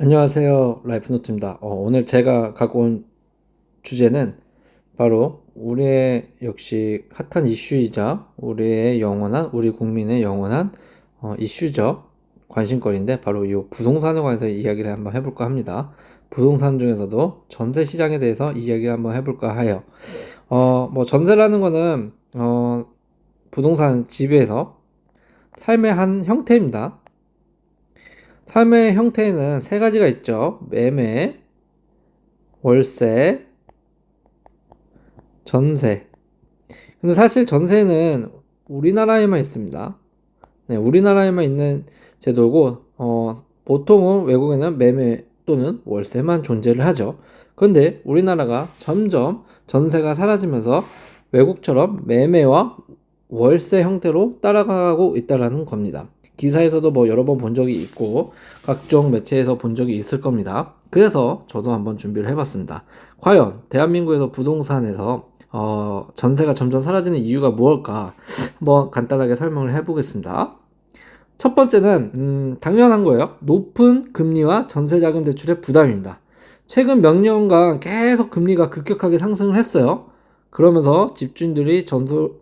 안녕하세요. 라이프노트입니다. 오늘 제가 갖고 온 주제는 바로 우리의 역시 핫한 이슈이자 우리 국민의 영원한 이슈죠. 관심거리인데 바로 이 부동산에 관해서 이야기를 한번 해볼까 합니다. 부동산 중에서도 전세 시장에 대해서 이야기를 한번 해볼까 해요. 뭐 전세라는 거는 부동산 지배에서 삶의 한 형태입니다. 삶의 형태에는 세 가지가 있죠. 매매, 월세, 전세. 근데 사실 전세는 우리나라에만 있습니다. 네, 우리나라에만 있는 제도고, 보통은 외국에는 매매 또는 월세만 존재를 하죠. 그런데 우리나라가 점점 전세가 사라지면서 외국처럼 매매와 월세 형태로 따라가고 있다라는 겁니다. 기사에서도 뭐 여러 번 본 적이 있고 각종 매체에서 본 적이 있을 겁니다. 그래서 저도 한번 준비를 해봤습니다. 과연 대한민국에서 부동산에서 전세가 점점 사라지는 이유가 무엇일까 한번 간단하게 설명을 해보겠습니다. 첫 번째는 당연한 거예요. 높은 금리와 전세자금 대출의 부담입니다. 최근 몇 년간 계속 금리가 급격하게 상승을 했어요. 그러면서 집주인들이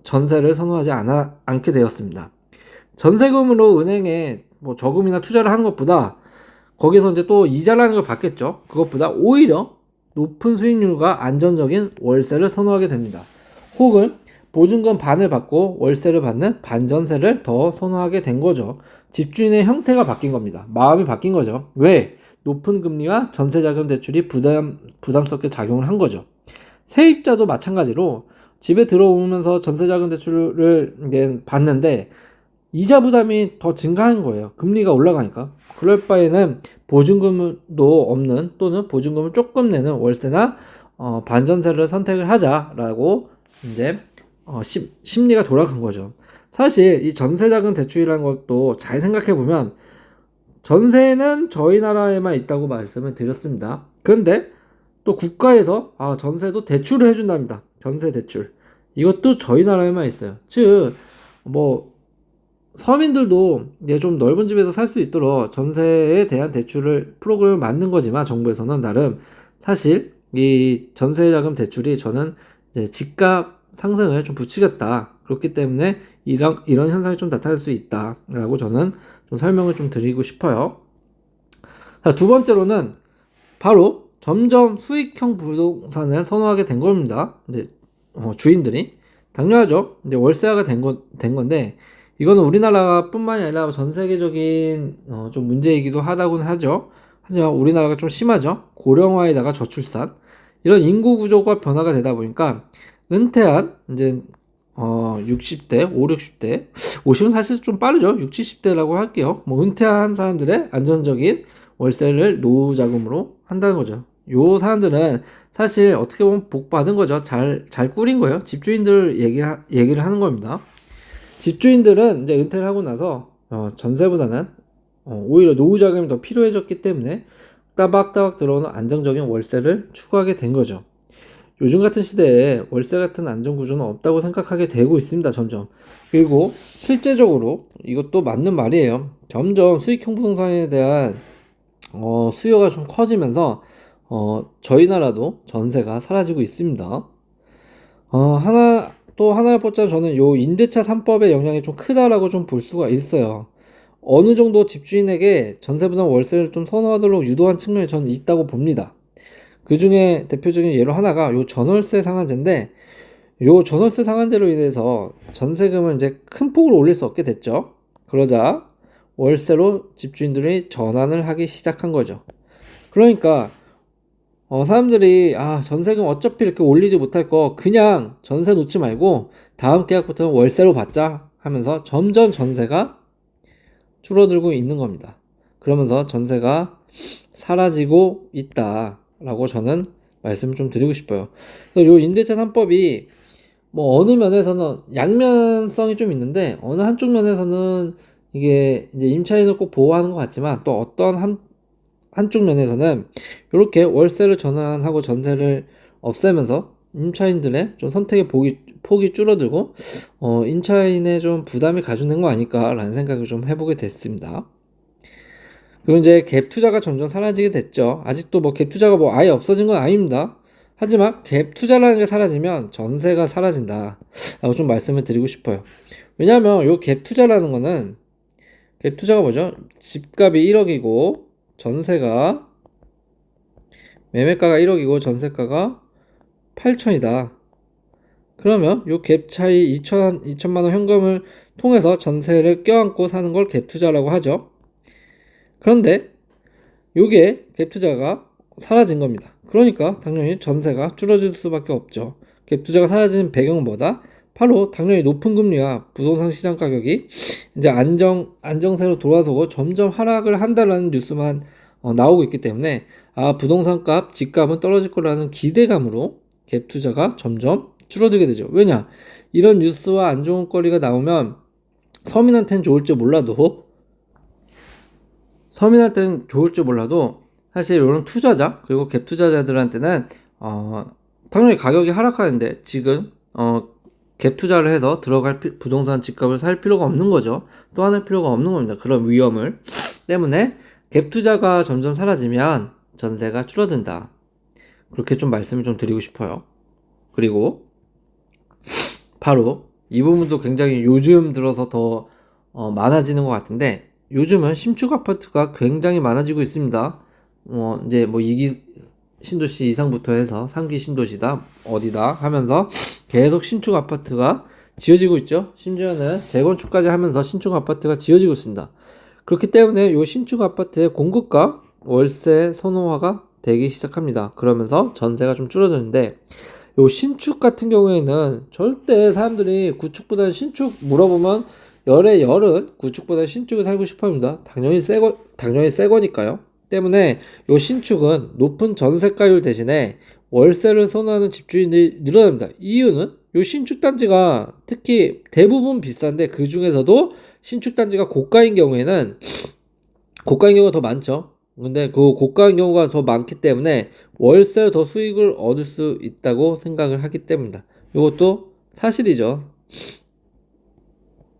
전세를 선호하지 않게 되었습니다. 전세금으로 은행에 뭐 저금이나 투자를 하는 것보다 거기서 이제 또 이자라는 걸 받겠죠. 그것보다 오히려 높은 수익률과 안정적인 월세를 선호하게 됩니다. 혹은 보증금 반을 받고 월세를 받는 반전세를 더 선호하게 된 거죠. 집주인의 형태가 바뀐 겁니다. 마음이 바뀐 거죠. 왜? 높은 금리와 전세자금 대출이 부담스럽게 작용을 한 거죠. 세입자도 마찬가지로 집에 들어오면서 전세자금 대출을 받는데 이자 부담이 더 증가한 거예요. 금리가 올라가니까. 그럴 바에는 보증금도 없는 또는 보증금을 조금 내는 월세나 반전세를 선택을 하자라고 이제 심리가 돌아간 거죠. 사실 이 전세자금 대출이라는 것도 잘 생각해 보면 전세는 저희 나라에만 있다고 말씀을 드렸습니다. 그런데 또 국가에서 전세도 대출을 해준답니다. 전세 대출. 이것도 저희 나라에만 있어요. 즉, 뭐 서민들도 이제 좀 넓은 집에서 살 수 있도록 전세에 대한 대출을 프로그램을 만든 거지만 정부에서는 나름 사실 이 전세자금 대출이 저는 이제 집값 상승을 좀 부추겼다. 그렇기 때문에 이런 현상이 좀 나타날 수 있다라고 저는 좀 설명을 좀 드리고 싶어요. 자, 두 번째로는 바로 점점 수익형 부동산을 선호하게 된 겁니다. 이제 주인들이 당연하죠. 이제 월세화가 된 건데 이거는 우리나라뿐만이 아니라 전 세계적인 좀 문제이기도 하다고는 하죠. 하지만 우리나라가 좀 심하죠. 고령화에다가 저출산 이런 인구 구조가 변화가 되다 보니까 은퇴한 이제 60대, 5, 60대, 50은 사실 좀 빠르죠. 6, 70대라고 할게요. 뭐 은퇴한 사람들의 안정적인 월세를 노후 자금으로 한다는 거죠. 요 사람들은 사실 어떻게 보면 복 받은 거죠. 잘 꾸린 거예요. 집주인들 얘기를 하는 겁니다. 집주인들은 이제 은퇴를 하고 나서 전세보다는 오히려 노후 자금이 더 필요해졌기 때문에 따박따박 들어오는 안정적인 월세를 추구하게 된 거죠. 요즘 같은 시대에 월세 같은 안정 구조는 없다고 생각하게 되고 있습니다. 점점. 그리고 실제적으로 이것도 맞는 말이에요. 점점 수익형 부동산에 대한 수요가 좀 커지면서 저희 나라도 전세가 사라지고 있습니다. 또 하나를 뽑자면 저는 요 임대차 3법의 영향이 좀 크다라고 좀 볼 수가 있어요. 어느 정도 집주인에게 전세보다 월세를 좀 선호하도록 유도한 측면이 저는 있다고 봅니다. 그 중에 대표적인 예로 하나가 요 전월세 상한제인데, 요 전월세 상한제로 인해서 전세금을 이제 큰 폭으로 올릴 수 없게 됐죠. 그러자 월세로 집주인들이 전환을 하기 시작한 거죠. 그러니까 사람들이 전세금 어차피 이렇게 올리지 못할 거 그냥 전세 놓지 말고 다음 계약부터는 월세로 받자 하면서 점점 전세가 줄어들고 있는 겁니다. 그러면서 전세가 사라지고 있다라고 저는 말씀을 좀 드리고 싶어요. 그래서 요 임대차 3법이 뭐 어느 면에서는 양면성이 좀 있는데 어느 한쪽 면에서는 이게 이제 임차인을 꼭 보호하는 것 같지만 또 어떤 한쪽 면에서는 이렇게 월세를 전환하고 전세를 없애면서 임차인들의 좀 선택의 폭이 줄어들고 임차인의 좀 부담이 가중된 거 아닐까라는 생각을 좀 해보게 됐습니다. 그리고 이제 갭 투자가 점점 사라지게 됐죠. 아직도 뭐 갭 투자가 뭐 아예 없어진 건 아닙니다. 하지만 갭 투자라는 게 사라지면 전세가 사라진다 라고 좀 말씀을 드리고 싶어요. 왜냐하면 요 갭 투자라는 거는, 갭 투자가 뭐죠? 집값이 1억이고 전세가, 매매가가 1억이고 전세가가 8천이다. 그러면 요 갭 차이 2천만 원 현금을 통해서 전세를 껴안고 사는 걸 갭 투자라고 하죠. 그런데 요게 갭 투자가 사라진 겁니다. 그러니까 당연히 전세가 줄어들 수밖에 없죠. 갭 투자가 사라지는 배경은 뭐다? 바로 당연히 높은 금리와 부동산 시장 가격이 이제 안정세로 돌아서고 점점 하락을 한다라는 뉴스만 나오고 있기 때문에, 부동산 값, 집값은 떨어질 거라는 기대감으로 갭 투자가 점점 줄어들게 되죠. 왜냐? 이런 뉴스와 안 좋은 거리가 나오면 서민한테는 좋을지 몰라도 사실 이런 투자자, 그리고 갭 투자자들한테는 당연히 가격이 하락하는데 지금 갭 투자를 해서 들어갈 부동산 집값을 살 필요가 없는 거죠. 또 하는 필요가 없는 겁니다. 그런 위험을 때문에 갭 투자가 점점 사라지면 전세가 줄어든다. 그렇게 좀 말씀을 좀 드리고 싶어요. 그리고 바로 이 부분도 굉장히 요즘 들어서 더 많아지는 것 같은데, 요즘은 신축 아파트가 굉장히 많아지고 있습니다. 이제 뭐 2기 신도시 이상부터 해서 3기 신도시다 어디다 하면서 계속 신축 아파트가 지어지고 있죠. 심지어는 재건축까지 하면서 신축 아파트가 지어지고 있습니다. 그렇기 때문에 이 신축 아파트의 공급과 월세 선호화가 되기 시작합니다. 그러면서 전세가 좀 줄어드는데, 요 신축 같은 경우에는 절대 사람들이 구축보다는 신축 물어보면 열의 열은 구축보다 신축을 살고 싶어 합니다. 당연히 새 거니까요. 때문에 요 신축은 높은 전세가율 대신에 월세를 선호하는 집주인들이 늘어납니다. 이유는 요 신축 단지가 특히 대부분 비싼데, 그 중에서도 신축 단지가 고가인 경우가 더 많죠. 근데 그 고가인 경우가 더 많기 때문에 월세로 더 수익을 얻을 수 있다고 생각을 하기 때문이다. 이것도 사실이죠.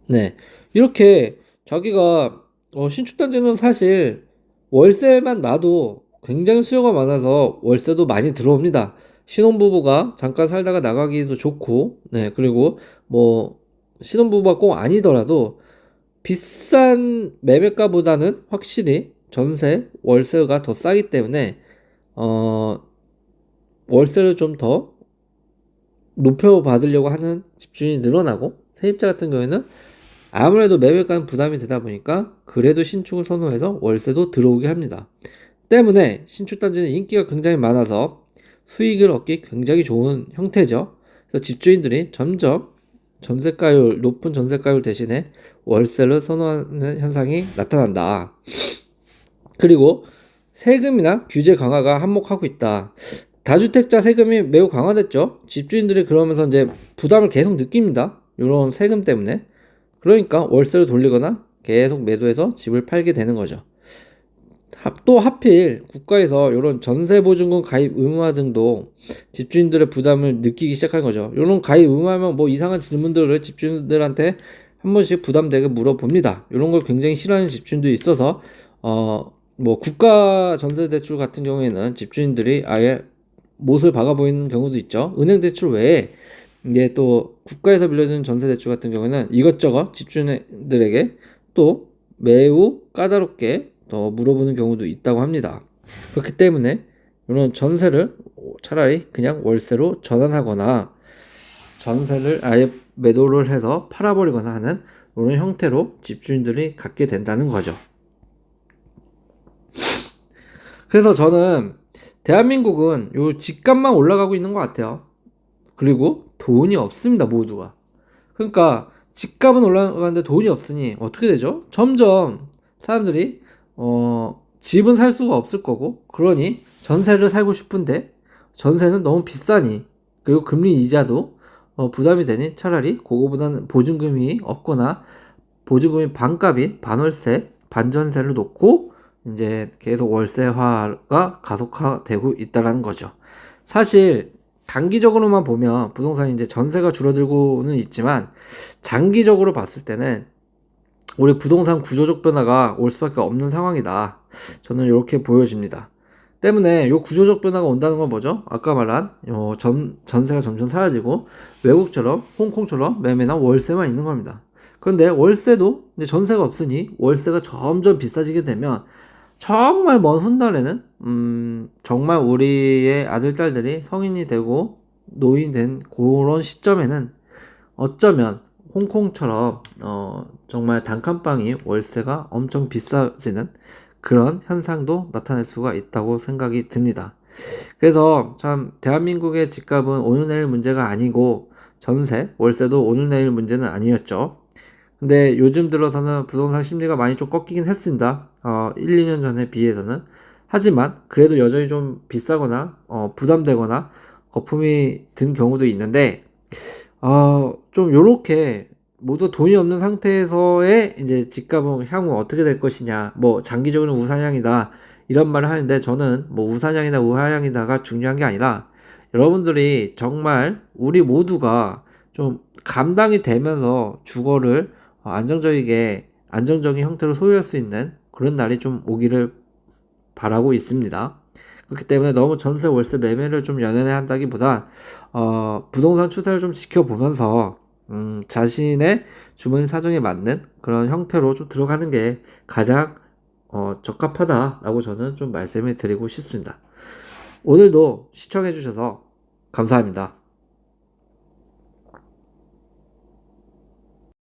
네. 이렇게 자기가 신축 단지는 사실 월세만 놔도 굉장히 수요가 많아서 월세도 많이 들어옵니다. 신혼부부가 잠깐 살다가 나가기도 좋고, 네. 그리고 뭐 신혼부부가 꼭 아니더라도 비싼 매매가보다는 확실히 전세, 월세가 더 싸기 때문에 어, 월세를 좀 더 높여받으려고 하는 집주인이 늘어나고, 세입자 같은 경우에는 아무래도 매매가는 부담이 되다 보니까 그래도 신축을 선호해서 월세도 들어오게 합니다. 때문에 신축단지는 인기가 굉장히 많아서 수익을 얻기 굉장히 좋은 형태죠. 그래서 집주인들이 점점 높은 전세가율 대신에 월세를 선호하는 현상이 나타난다. 그리고 세금이나 규제 강화가 한몫하고 있다. 다주택자 세금이 매우 강화됐죠. 집주인들이 그러면서 이제 부담을 계속 느낍니다. 이런 세금 때문에. 그러니까 월세를 돌리거나 계속 매도해서 집을 팔게 되는 거죠. 또 하필 국가에서 이런 전세보증금 가입 의무화 등도 집주인들의 부담을 느끼기 시작한 거죠. 이런 가입 의무화면 뭐 이상한 질문들을 집주인들한테 한 번씩 부담되게 물어봅니다. 이런 걸 굉장히 싫어하는 집주인도 있어서 뭐 국가 전세대출 같은 경우에는 집주인들이 아예 못을 박아 보이는 경우도 있죠. 은행 대출 외에 이게 또 국가에서 빌려주는 전세대출 같은 경우에는 이것저것 집주인들에게 또 매우 까다롭게 더 물어보는 경우도 있다고 합니다. 그렇기 때문에 이런 전세를 차라리 그냥 월세로 전환하거나 전세를 아예 매도를 해서 팔아버리거나 하는 이런 형태로 집주인들이 갖게 된다는 거죠. 그래서 저는 대한민국은 요 집값만 올라가고 있는 것 같아요. 그리고 돈이 없습니다, 모두가. 그러니까 집값은 올라가는데 돈이 없으니 어떻게 되죠? 점점 사람들이 집은 살 수가 없을 거고, 그러니 전세를 살고 싶은데 전세는 너무 비싸니, 그리고 금리 이자도 부담이 되니 차라리 그거보다는 보증금이 없거나 보증금이 반값인 반월세, 반전세를 놓고 이제 계속 월세화가 가속화되고 있다라는 거죠. 사실 단기적으로만 보면 부동산이 이제 전세가 줄어들고는 있지만, 장기적으로 봤을 때는 우리 부동산 구조적 변화가 올 수밖에 없는 상황이다. 저는 이렇게 보여집니다. 때문에 이 구조적 변화가 온다는 건 뭐죠? 아까 말한 전세가 점점 사라지고 외국처럼 홍콩처럼 매매나 월세만 있는 겁니다. 그런데 월세도 이제 전세가 없으니 월세가 점점 비싸지게 되면 정말 먼 훗날에는 정말 우리의 아들 딸들이 성인이 되고 노인 된 그런 시점에는 어쩌면 홍콩처럼 정말 단칸방이 월세가 엄청 비싸지는 그런 현상도 나타날 수가 있다고 생각이 듭니다. 그래서 참 대한민국의 집값은 오늘 내일 문제가 아니고 전세, 월세도 오늘 내일 문제는 아니었죠. 근데 요즘 들어서는 부동산 심리가 많이 좀 꺾이긴 했습니다. 1, 2년 전에 비해서는. 하지만 그래도 여전히 좀 비싸거나 부담되거나 거품이 든 경우도 있는데 좀 요렇게 모두 돈이 없는 상태에서의 이제 집값은 향후 어떻게 될 것이냐, 뭐 장기적으로 우상향이다 이런 말을 하는데 저는 뭐 우상향이다 우하향이다가 중요한 게 아니라 여러분들이 정말 우리 모두가 좀 감당이 되면서 주거를 안정적인 형태로 소유할 수 있는 그런 날이 좀 오기를 바라고 있습니다. 그렇기 때문에 너무 전세 월세 매매를 좀 연연해 한다기보다 부동산 추세를 좀 지켜보면서 자신의 주머니 사정에 맞는 그런 형태로 좀 들어가는 게 가장 적합하다라고 저는 좀 말씀을 드리고 싶습니다. 오늘도 시청해 주셔서 감사합니다.